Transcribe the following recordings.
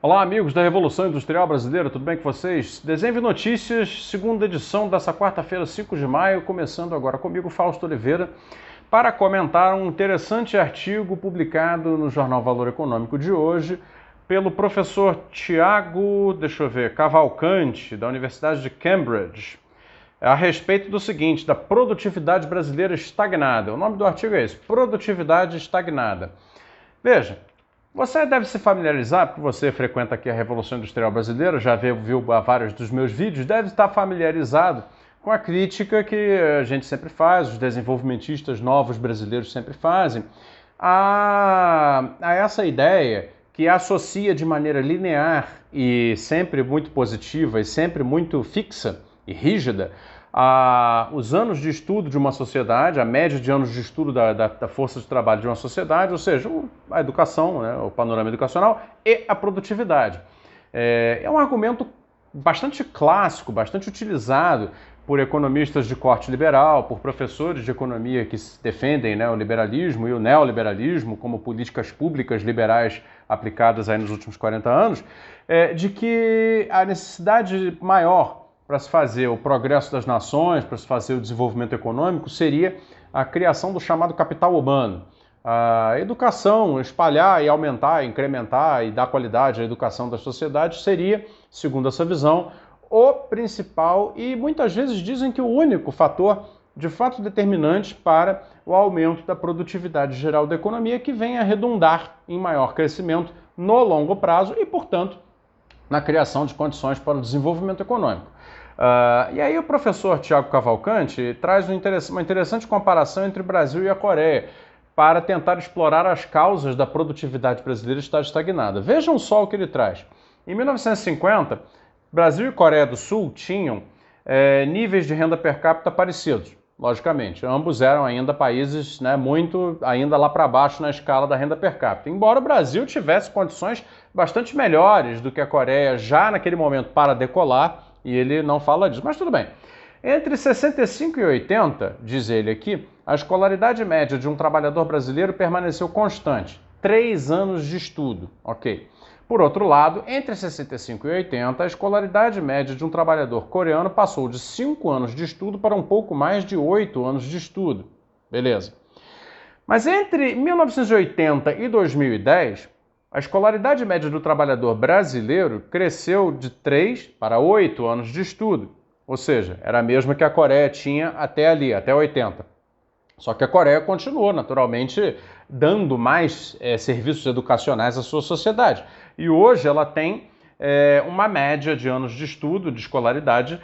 Olá, amigos da Revolução Industrial Brasileira, tudo bem com vocês? Desenho e Notícias, segunda edição dessa quarta-feira, 5 de maio, começando agora comigo, Fausto Oliveira, para comentar um interessante artigo publicado no Jornal Valor Econômico de hoje pelo professor Tiago, Cavalcante, da Universidade de Cambridge, a respeito do seguinte, da produtividade brasileira estagnada. O nome do artigo é esse, Produtividade Estagnada. Veja, você deve se familiarizar, porque você frequenta aqui a Revolução Industrial Brasileira, já viu vários dos meus vídeos, deve estar familiarizado com a crítica que a gente sempre faz, os desenvolvimentistas novos brasileiros sempre fazem, a essa ideia que associa de maneira linear e sempre muito positiva e sempre muito fixa e rígida os anos de estudo de uma sociedade, a média de anos de estudo da força de trabalho de uma sociedade, ou seja, a educação, né, o panorama educacional e a produtividade. É um argumento bastante clássico, bastante utilizado por economistas de corte liberal, por professores de economia que defendem, né, o liberalismo e o neoliberalismo como políticas públicas liberais aplicadas aí nos últimos 40 anos, de que a necessidade maior para se fazer o progresso das nações, para se fazer o desenvolvimento econômico, seria a criação do chamado capital humano. A educação, espalhar e aumentar, incrementar e dar qualidade à educação das sociedades seria, segundo essa visão, o principal e muitas vezes dizem que o único fator de fato determinante para o aumento da produtividade geral da economia, que vem a redundar em maior crescimento no longo prazo e, portanto, na criação de condições para o desenvolvimento econômico. E aí o professor Tiago Cavalcante traz uma interessante comparação entre o Brasil e a Coreia para tentar explorar as causas da produtividade brasileira estar estagnada. Vejam só o que ele traz. Em 1950, Brasil e Coreia do Sul tinham níveis de renda per capita parecidos, logicamente. Ambos eram ainda países, né, muito ainda lá para baixo na escala da renda per capita. Embora o Brasil tivesse condições bastante melhores do que a Coreia já naquele momento para decolar, e ele não fala disso, mas tudo bem. Entre 65 e 80, diz ele aqui, a escolaridade média de um trabalhador brasileiro permaneceu constante, 3 anos de estudo, ok. Por outro lado, entre 65 e 80, a escolaridade média de um trabalhador coreano passou de 5 anos de estudo para um pouco mais de 8 anos de estudo, beleza. Mas entre 1980 e 2010, a escolaridade média do trabalhador brasileiro cresceu de 3 para 8 anos de estudo, ou seja, era a mesma que a Coreia tinha até ali, até 80. Só que a Coreia continuou, naturalmente, dando mais serviços educacionais à sua sociedade. E hoje ela tem uma média de anos de estudo, de escolaridade,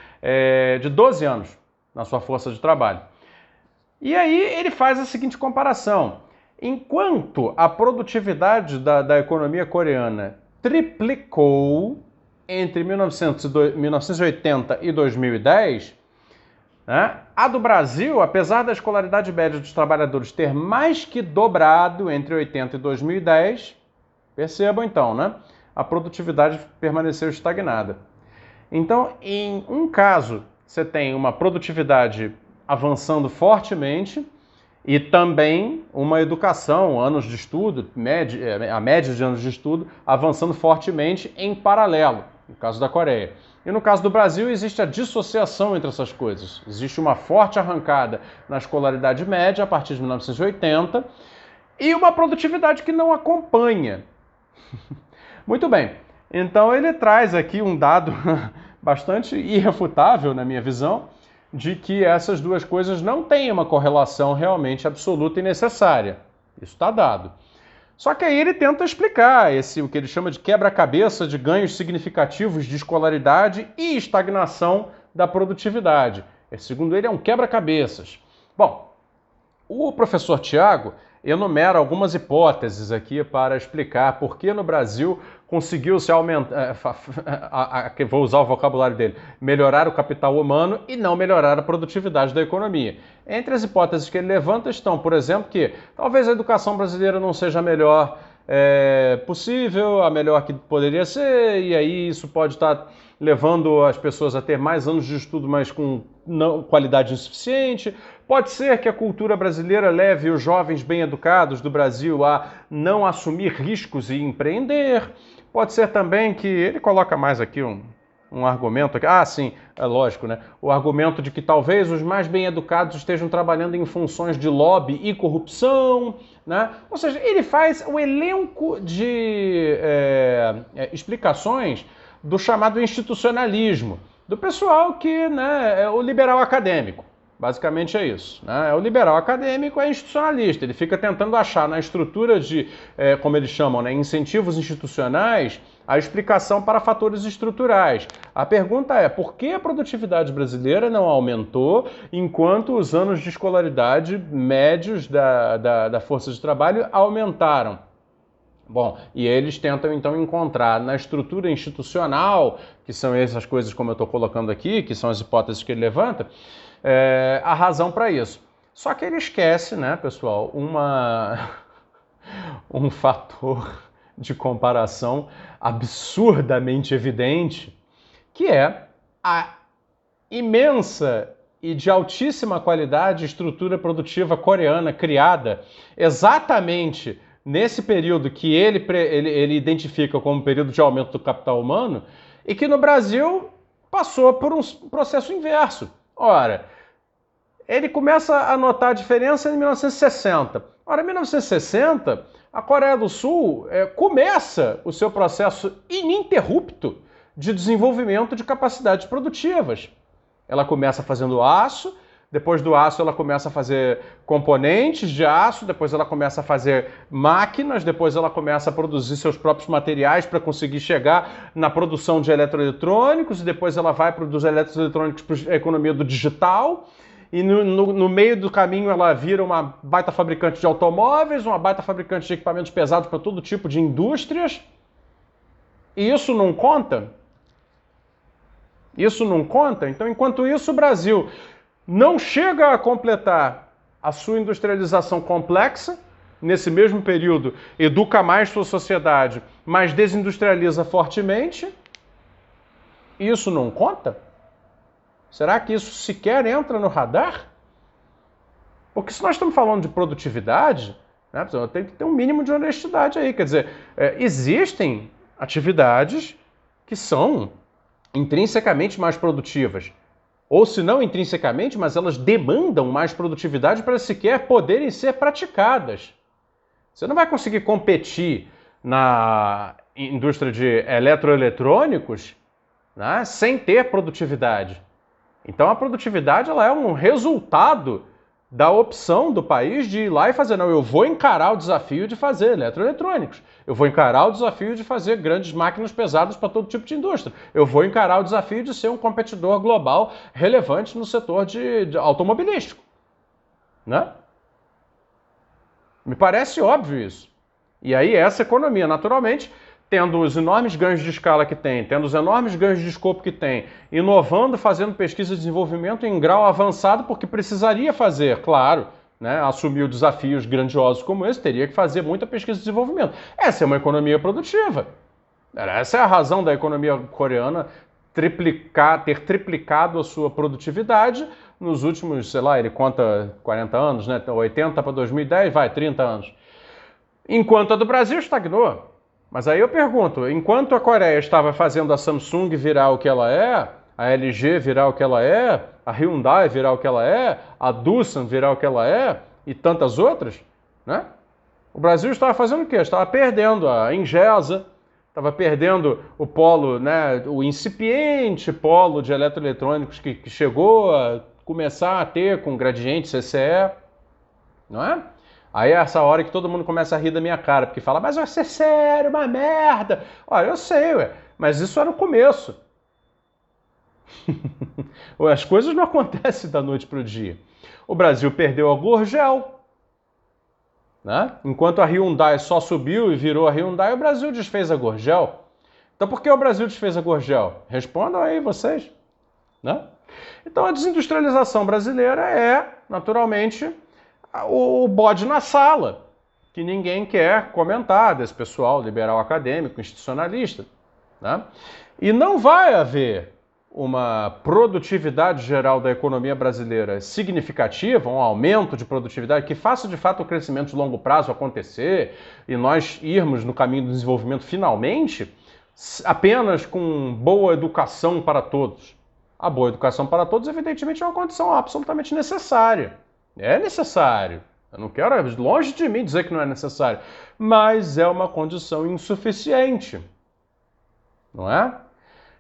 de 12 anos na sua força de trabalho. E aí ele faz a seguinte comparação. Enquanto a produtividade da economia coreana triplicou entre 1980 e 2010, né, a do Brasil, apesar da escolaridade média dos trabalhadores ter mais que dobrado entre 80 e 2010, percebam então, né, a produtividade permaneceu estagnada. Então, em um caso, você tem uma produtividade avançando fortemente, e também uma educação, anos de estudo, a média de anos de estudo, avançando fortemente em paralelo, no caso da Coreia. E no caso do Brasil, existe a dissociação entre essas coisas. Existe uma forte arrancada na escolaridade média a partir de 1980 e uma produtividade que não acompanha. Muito bem, então ele traz aqui um dado bastante irrefutável, na minha visão, de que essas duas coisas não têm uma correlação realmente absoluta e necessária. Isso está dado. Só que aí ele tenta explicar o que ele chama de quebra-cabeça de ganhos significativos de escolaridade e estagnação da produtividade. Segundo ele, é um quebra-cabeças. Bom, o professor Tiago enumera algumas hipóteses aqui para explicar por que no Brasil conseguiu-se aumentar, vou usar o vocabulário dele, melhorar o capital humano e não melhorar a produtividade da economia. Entre as hipóteses que ele levanta estão, por exemplo, que talvez a educação brasileira não seja a melhor possível, a melhor que poderia ser, e aí isso pode estar levando as pessoas a ter mais anos de estudo, mas com qualidade insuficiente. Pode ser que a cultura brasileira leve os jovens bem-educados do Brasil a não assumir riscos e empreender. Pode ser também que ele coloca mais aqui um argumento aqui. Ah, sim, é lógico, né? O argumento de que talvez os mais bem-educados estejam trabalhando em funções de lobby e corrupção, né? Ou seja, ele faz o elenco de explicações do chamado institucionalismo, do pessoal que, né, é o liberal acadêmico. Basicamente é isso, né? O liberal acadêmico é institucionalista, ele fica tentando achar na estrutura de, como eles chamam, né, incentivos institucionais, a explicação para fatores estruturais. A pergunta é, por que a produtividade brasileira não aumentou enquanto os anos de escolaridade médios da força de trabalho aumentaram? Bom, e eles tentam então encontrar na estrutura institucional, que são essas coisas como eu estou colocando aqui, que são as hipóteses que ele levanta, a razão para isso. Só que ele esquece, né, pessoal, um fator de comparação absurdamente evidente, que é a imensa e de altíssima qualidade estrutura produtiva coreana criada exatamente nesse período que ele identifica como período de aumento do capital humano e que no Brasil passou por um processo inverso. Ora, ele começa a notar a diferença em 1960. Ora, em 1960, a Coreia do Sul começa o seu processo ininterrupto de desenvolvimento de capacidades produtivas. Ela começa fazendo aço, depois do aço ela começa a fazer componentes de aço, depois ela começa a fazer máquinas, depois ela começa a produzir seus próprios materiais para conseguir chegar na produção de eletroeletrônicos, e depois ela vai dos eletroeletrônicos para a economia do digital, e no meio do caminho ela vira uma baita fabricante de automóveis, uma baita fabricante de equipamentos pesados para todo tipo de indústrias. E isso não conta? Isso não conta? Então, enquanto isso, o Brasil não chega a completar a sua industrialização complexa, nesse mesmo período educa mais sua sociedade, mas desindustrializa fortemente, isso não conta? Será que isso sequer entra no radar? Porque se nós estamos falando de produtividade, né, tem que ter um mínimo de honestidade aí. Quer dizer, existem atividades que são intrinsecamente mais produtivas. Ou se não intrinsecamente, mas elas demandam mais produtividade para sequer poderem ser praticadas. Você não vai conseguir competir na indústria de eletroeletrônicos, né, sem ter produtividade. Então a produtividade ela é um resultado da opção do país de ir lá e fazer, não, eu vou encarar o desafio de fazer eletroeletrônicos, eu vou encarar o desafio de fazer grandes máquinas pesadas para todo tipo de indústria, eu vou encarar o desafio de ser um competidor global relevante no setor de automobilístico, né? Me parece óbvio isso. E aí essa economia, naturalmente, tendo os enormes ganhos de escala que tem, tendo os enormes ganhos de escopo que tem, inovando, fazendo pesquisa e desenvolvimento em grau avançado, porque precisaria fazer, claro, né, assumir desafios grandiosos como esse, teria que fazer muita pesquisa e desenvolvimento. Essa é uma economia produtiva. Essa é a razão da economia coreana ter triplicado a sua produtividade nos últimos, sei lá, ele conta 40 anos, né, 80 para 2010, vai, 30 anos. Enquanto a do Brasil estagnou. Mas aí eu pergunto, enquanto a Coreia estava fazendo a Samsung virar o que ela é, a LG virar o que ela é, a Hyundai virar o que ela é, a Doosan virar o que ela é, e tantas outras, né? O Brasil estava fazendo o quê? Estava perdendo a Engesa, estava perdendo o polo, né, o incipiente polo de eletroeletrônicos que chegou a começar a ter com gradiente CCE, não é? Aí é essa hora que todo mundo começa a rir da minha cara, porque fala, mas vai ser sério, uma merda. Olha, eu sei, ué, mas isso era o começo. As coisas não acontecem da noite para o dia. O Brasil perdeu a Gurgel, né? Enquanto a Hyundai só subiu e virou a Hyundai, o Brasil desfez a Gurgel. Então por que o Brasil desfez a Gurgel? Respondam aí vocês, né? Então a desindustrialização brasileira é, naturalmente, o bode na sala, que ninguém quer comentar desse pessoal liberal acadêmico, institucionalista, né? E não vai haver uma produtividade geral da economia brasileira significativa, um aumento de produtividade que faça de fato o crescimento de longo prazo acontecer e nós irmos no caminho do desenvolvimento finalmente, apenas com boa educação para todos. A boa educação para todos, evidentemente, é uma condição absolutamente necessária. É necessário. Eu não quero, longe de mim, dizer que não é necessário, mas é uma condição insuficiente. Não é?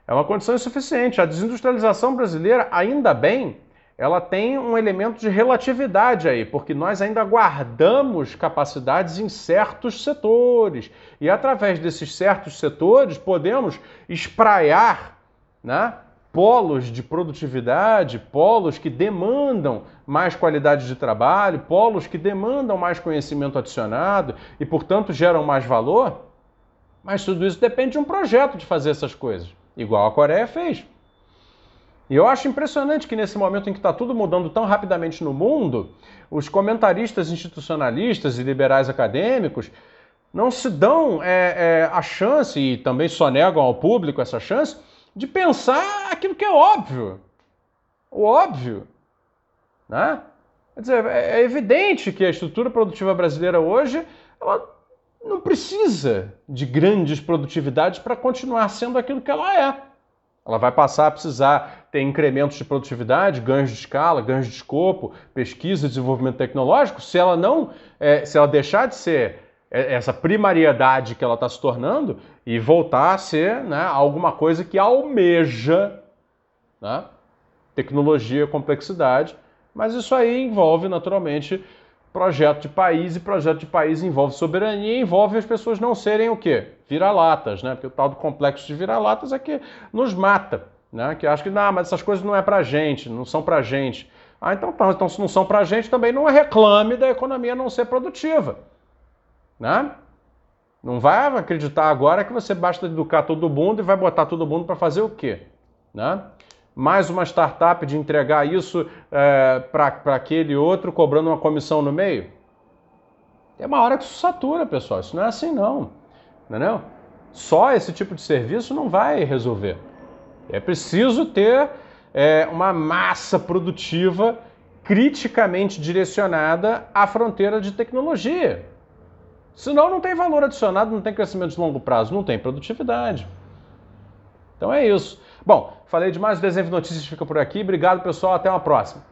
É uma condição insuficiente. A desindustrialização brasileira, ainda bem, ela tem um elemento de relatividade aí, porque nós ainda guardamos capacidades em certos setores. E através desses certos setores podemos espraiar, né, polos de produtividade, polos que demandam mais qualidade de trabalho, polos que demandam mais conhecimento adicionado e, portanto, geram mais valor. Mas tudo isso depende de um projeto de fazer essas coisas. Igual a Coreia fez. E eu acho impressionante que nesse momento em que está tudo mudando tão rapidamente no mundo, os comentaristas institucionalistas e liberais acadêmicos não se dão a chance, e também sonegam ao público essa chance, de pensar aquilo que é óbvio. O óbvio. Né? Quer dizer, é evidente que a estrutura produtiva brasileira hoje ela não precisa de grandes produtividades para continuar sendo aquilo que ela é. Ela vai passar a precisar ter incrementos de produtividade, ganhos de escala, ganhos de escopo, pesquisa e desenvolvimento tecnológico, se ela deixar de ser essa primariedade que ela está se tornando e voltar a ser, né, alguma coisa que almeja, né, tecnologia, complexidade, mas isso aí envolve naturalmente projeto de país, e projeto de país envolve soberania, envolve as pessoas não serem o quê? Vira-latas, né? Porque o tal do complexo de vira-latas é que nos mata, né? Que acha que, não, mas essas coisas não é pra gente, não são pra gente. Ah, então se não são pra gente, também não reclame da economia não ser produtiva, né? Não vai acreditar agora que você basta educar todo mundo e vai botar todo mundo para fazer o quê, né? Mais uma startup de entregar isso para aquele outro cobrando uma comissão no meio? É uma hora que isso satura, pessoal. Isso não é assim, não. Entendeu? Só esse tipo de serviço não vai resolver. É preciso ter uma massa produtiva criticamente direcionada à fronteira de tecnologia. Senão não tem valor adicionado, não tem crescimento de longo prazo, não tem produtividade. Então é isso. Bom, falei demais, o Desenho de Notícias fica por aqui. Obrigado, pessoal. Até uma próxima.